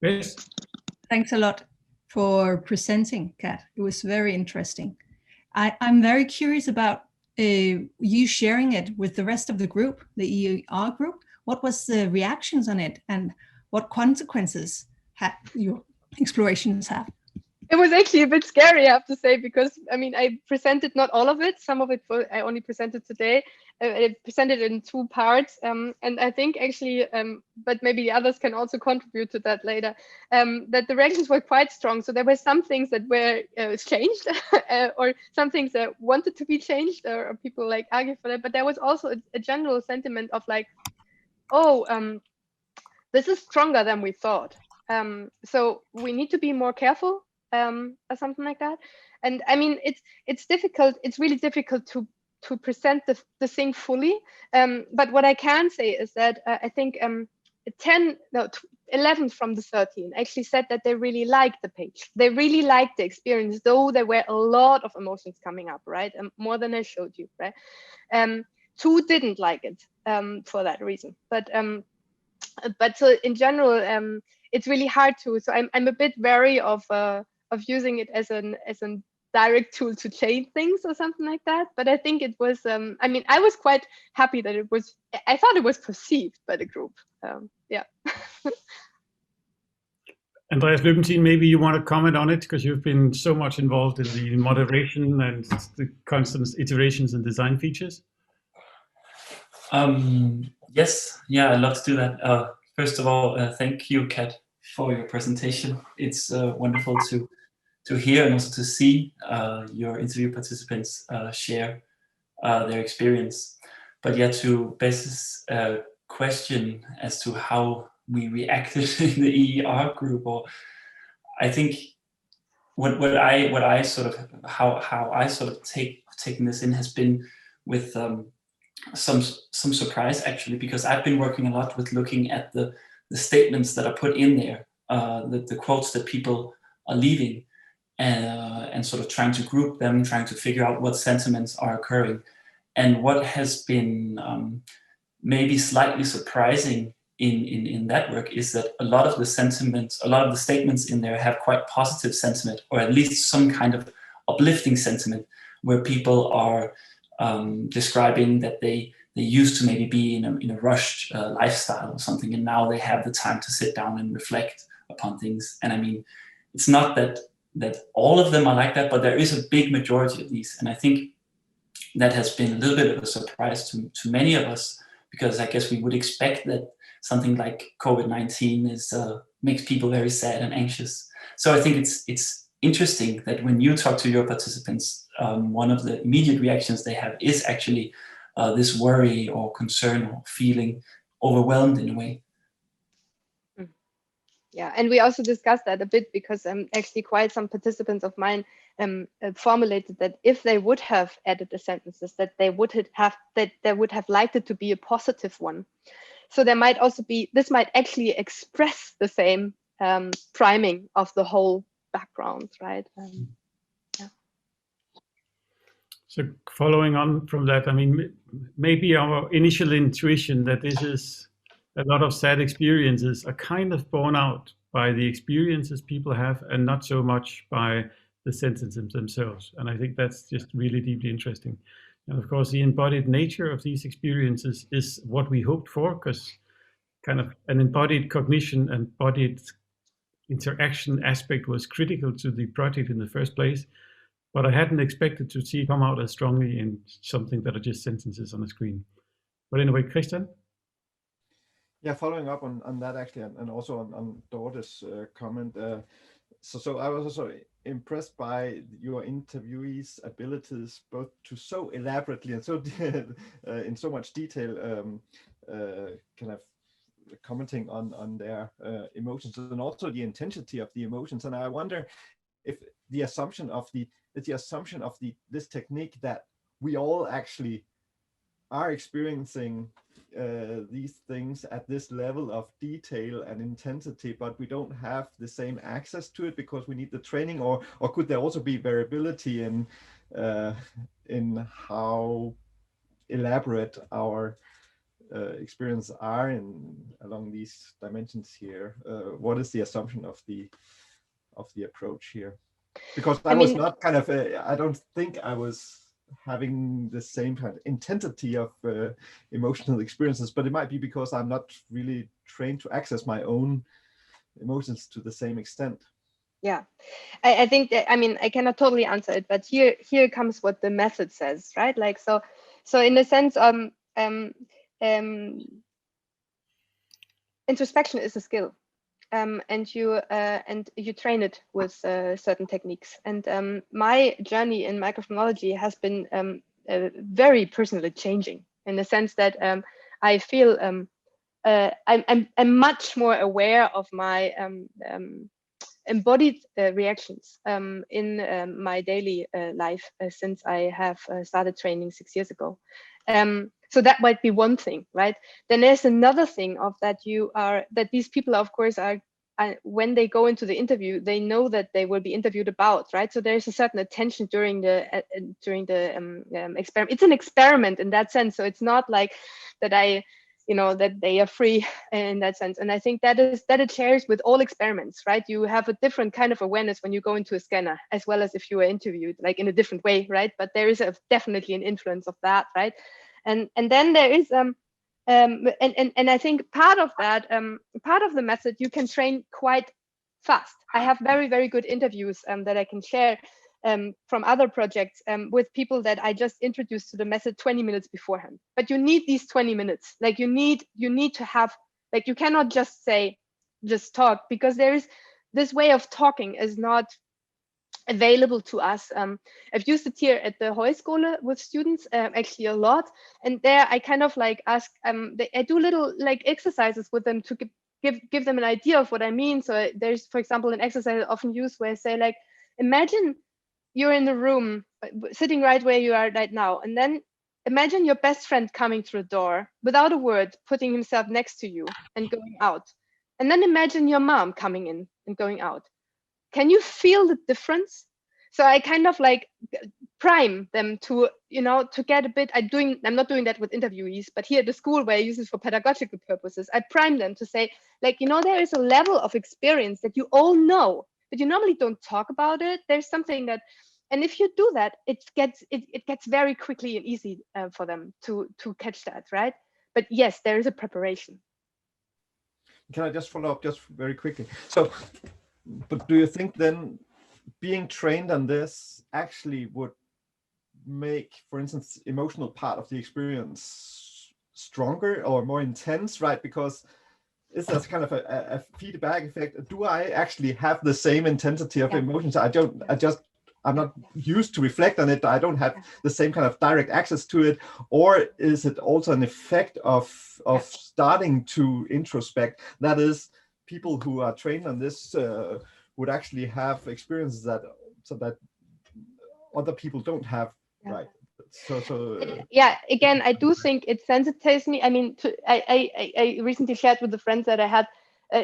Yes. Thanks a lot for presenting, Kat. It was very interesting. I'm very curious about you sharing it with the rest of the group, the ER group. What was the reactions on it, and what consequences had your explorations have? It was actually a bit scary, I have to say, because I mean, I presented not all of it. Some of it I only presented today. I presented in 2 parts, and I think actually, but maybe the others can also contribute to that later, that the reactions were quite strong. So there were some things that were changed, or some things that wanted to be changed, or people like argue for that. But there was also a general sentiment of like, oh, this is stronger than we thought. So we need to be more careful. Or something like that. And I mean, it's difficult. It's really difficult to present the thing fully. But what I can say is that I think 11 from the 13 actually said that they really liked the page. They really liked the experience, though there were a lot of emotions coming up, right? More than I showed you, right? 2 didn't like it for that reason. But so in general, it's really hard to. So I'm a bit wary of using it as a direct tool to change things or something like that. But I think it was. I mean, I was quite happy that it was. I thought it was perceived by the group. Yeah. Andreas Löwentin, maybe you want to comment on it because you've been so much involved in the moderation and the constant iterations and design features. Yes, yeah, I'd love to do that. First of all, thank you, Kat, for your presentation. It's wonderful to hear and also to see your interview participants share their experience. But yeah, to Bess's question as to how we reacted in the EER group, or I think what I sort of how I sort of taken this in has been with some surprise actually, because I've been working a lot with looking at the statements that are put in there, the quotes that people are leaving, and sort of trying to group them, trying to figure out what sentiments are occurring. And what has been maybe slightly surprising in that work is that a lot of the sentiments, a lot of the statements in there have quite positive sentiment, or at least some kind of uplifting sentiment, where people are describing that they used to maybe be in a rushed lifestyle or something, and now they have the time to sit down and reflect upon things. And I mean, it's not that all of them are like that, but there is a big majority of these. And I think that has been a little bit of a surprise to many of us, because I guess we would expect that something like COVID-19 makes people very sad and anxious. So I think it's interesting that when you talk to your participants, one of the immediate reactions they have is actually this worry or concern or feeling overwhelmed in a way. Yeah, and we also discussed that a bit, because actually quite some participants of mine formulated that if they would have added the sentences, that they would have liked it to be a positive one. So there might also be, this might actually express the same priming of the whole background, right? Yeah. So following on from that, I mean, maybe our initial intuition that this is a lot of sad experiences are kind of borne out by the experiences people have, and not so much by the sentences themselves. And I think that's just really deeply interesting. And of course, the embodied nature of these experiences is what we hoped for, because kind of an embodied cognition and embodied interaction aspect was critical to the project in the first place, but I hadn't expected to see it come out as strongly in something that are just sentences on a screen. But anyway, Christian? Yeah, following up on that actually, and also on Dorte's comment. So I was also impressed by your interviewees' abilities, both to so elaborately and so in so much detail, kind of commenting on their emotions, and also the intensity of the emotions. And I wonder if the assumption of this technique that we all actually are experiencing these things at this level of detail and intensity, but we don't have the same access to it because we need the training, or could there also be variability in how elaborate our experience are along these dimensions here? What is the assumption of the approach here? Because I was not kind of I don't think I was having the same kind of intensity of emotional experiences, but it might be because I'm not really trained to access my own emotions to the same extent. Yeah, I think that, I mean, I cannot totally answer it, but here comes what the method says, right? Like, so in a sense, introspection is a skill. And you train it with certain techniques. And my journey in micro-phenomenology has been very personally changing, in the sense that I feel I'm much more aware of my embodied reactions in my daily life since I have started training 6 years ago. So that might be one thing, right? Then there's another thing of that these people, of course, are when they go into the interview, they know that they will be interviewed about, right? So there's a certain attention during the experiment. It's an experiment in that sense. So it's not like that that they are free in that sense. And I think that it shares with all experiments, right? You have a different kind of awareness when you go into a scanner, as well as if you were interviewed, like in a different way, right? But there is definitely an influence of that, right? And then there is and I think part of that, part of the method you can train quite fast. I have very, very good interviews that I can share from other projects with people that I just introduced to the method 20 minutes beforehand. But you need these 20 minutes. Like you need to have, like, you cannot just talk, because there is this way of talking is not available to us. I've used it here at the Højskole with students actually a lot, and there I kind of like ask I do little like exercises with them to give them an idea of what I mean. So there's, for example, an exercise I often use where I say, like, imagine you're in the room sitting right where you are right now, and then imagine your best friend coming through the door without a word, putting himself next to you and going out, and then imagine your mom coming in and going out. Can you feel the difference? So I kind of like prime them to get a bit. I'm not doing that with interviewees, but here at the school where I use it for pedagogical purposes, I prime them to say, like, there is a level of experience that you all know, but you normally don't talk about it. There's something that, and if you do that, it gets very quickly and easy for them to catch that, right? But yes, there is a preparation. Can I just follow up just very quickly? So, but do you think then being trained on this actually would make, for instance, emotional part of the experience stronger or more intense, right? Because is there kind of a feedback effect? Do I actually have the same intensity of emotions? I'm not used to reflect on it. I don't have the same kind of direct access to it. Or is it also an effect of starting to introspect? That is, people who are trained on this would actually have experiences that other people don't have, right? So yeah, again, I do think it sensitizes me. I mean, I recently shared with the friends that I had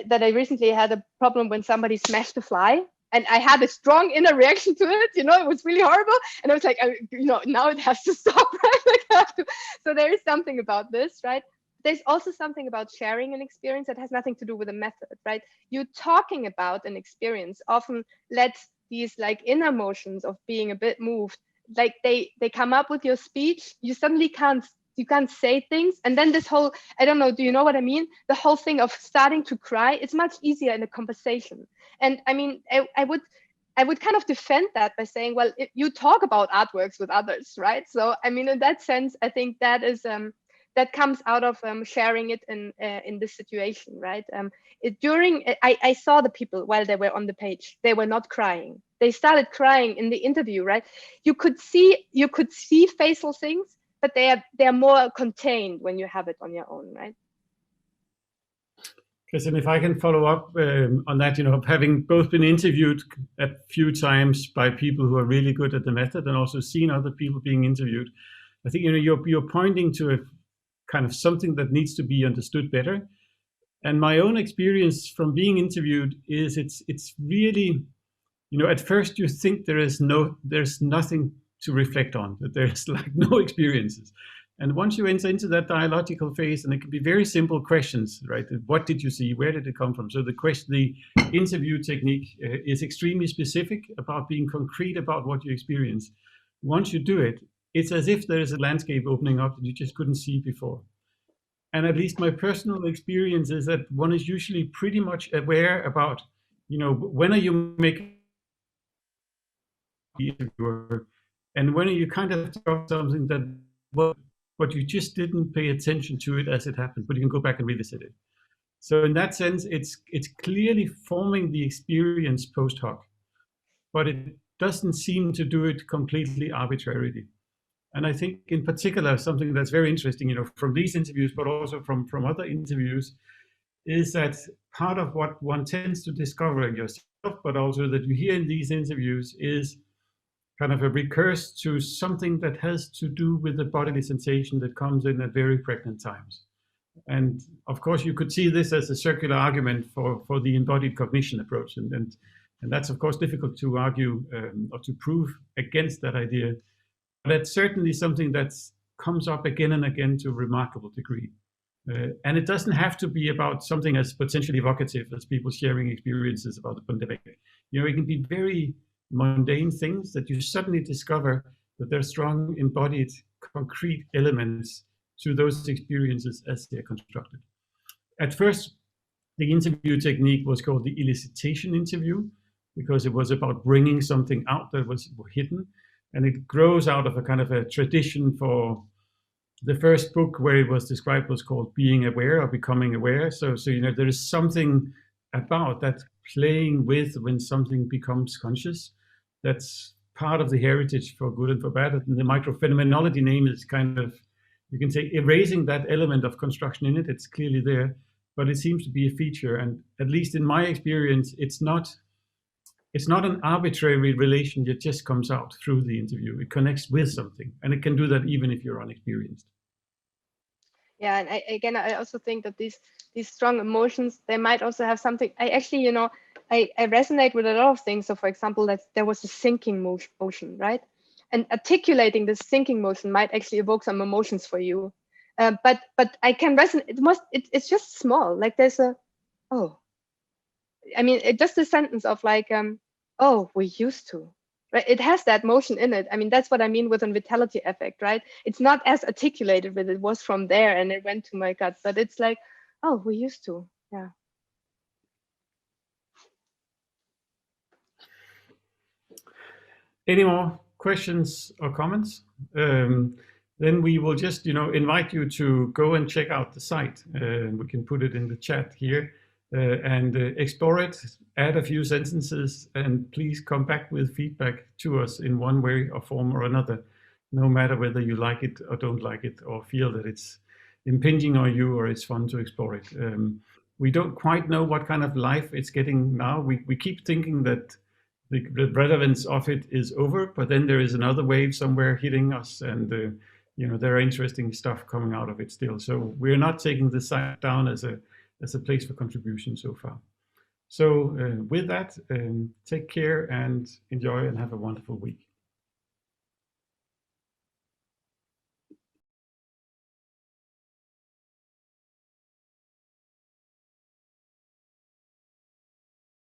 that I recently had a problem when somebody smashed a fly. And I had a strong inner reaction to it, it was really horrible. And I was like, now it has to stop, right? So there is something about this, right? There's also something about sharing an experience that has nothing to do with a method, right? You talking about an experience often lets these like inner emotions of being a bit moved, like they come up with your speech. You suddenly can't you can't say things. And then this whole, I don't know, do you know what I mean? The whole thing of starting to cry, it's much easier in a conversation. And I mean, I would kind of defend that by saying, well, you talk about artworks with others, right? So I mean, in that sense, I think that is that comes out of sharing it in this situation, right? I saw the people while they were on the page, they were not crying. They started crying in the interview, right? You could see facial things, but they're more contained when you have it on your own, right? Kristen, if I can follow up on that, having both been interviewed a few times by people who are really good at the method and also seen other people being interviewed, I think you're pointing to a kind of something that needs to be understood better. And my own experience from being interviewed is it's really, at first you think there's nothing to reflect on, that there's like no experiences. And once you enter into that dialogical phase, and it can be very simple questions, right? What did you see? Where did it come from? So the interview technique is extremely specific about being concrete about what you experience. Once you do it, it's as if there is a landscape opening up that you just couldn't see before. And at least my personal experience is that one is usually pretty much aware about, when are you making the interviewer, and when are you kind of something that but you just didn't pay attention to it as it happened, but you can go back and revisit it. So in that sense, it's clearly forming the experience post hoc, but it doesn't seem to do it completely arbitrarily. And I think in particular, something that's very interesting, from these interviews, but also from other interviews, is that part of what one tends to discover in yourself, but also that you hear in these interviews, is kind of a recurse to something that has to do with the bodily sensation that comes in at very pregnant times. And of course, you could see this as a circular argument for the embodied cognition approach. And that's, of course, difficult to argue or to prove against that idea. But that's certainly something that comes up again and again to a remarkable degree. And it doesn't have to be about something as potentially evocative as people sharing experiences about the pandemic. It can be very mundane things that you suddenly discover that there are strong embodied concrete elements to those experiences as they're constructed. At first, the interview technique was called the elicitation interview because it was about bringing something out that was hidden. And it grows out of a kind of a tradition for the first book where it was described was called Being Aware or Becoming Aware. So there is something about that playing with when something becomes conscious. That's part of the heritage for good and for bad. And the micro-phenomenology name is kind of, you can say, erasing that element of construction in it. It's clearly there, but it seems to be a feature. And at least in my experience, it's not an arbitrary relation that just comes out through the interview. It connects with something, and it can do that even if you're unexperienced. Yeah, and I also think that these strong emotions, they might also have something. I actually, I resonate with a lot of things. So, for example, that there was a sinking motion, right? And articulating this sinking motion might actually evoke some emotions for you. But I can resonate. It's just small. Like there's just a sentence of like, oh, we used to. Right? It has that motion in it. I mean, that's what I mean with a vitality effect, right? It's not as articulated, but it was from there and it went to my gut. But it's like, oh, we used to, yeah. Any more questions or comments? Then we will just, invite you to go and check out the site. We can put it in the chat here. And explore it, add a few sentences, and please come back with feedback to us in one way or form or another, no matter whether you like it or don't like it or feel that it's impinging on you or it's fun to explore it. We don't quite know what kind of life it's getting now. We keep thinking that the relevance of it is over, but then there is another wave somewhere hitting us, and there are interesting stuff coming out of it still. So we're not taking the site down as a place for contribution so far. So with that, take care and enjoy and have a wonderful week.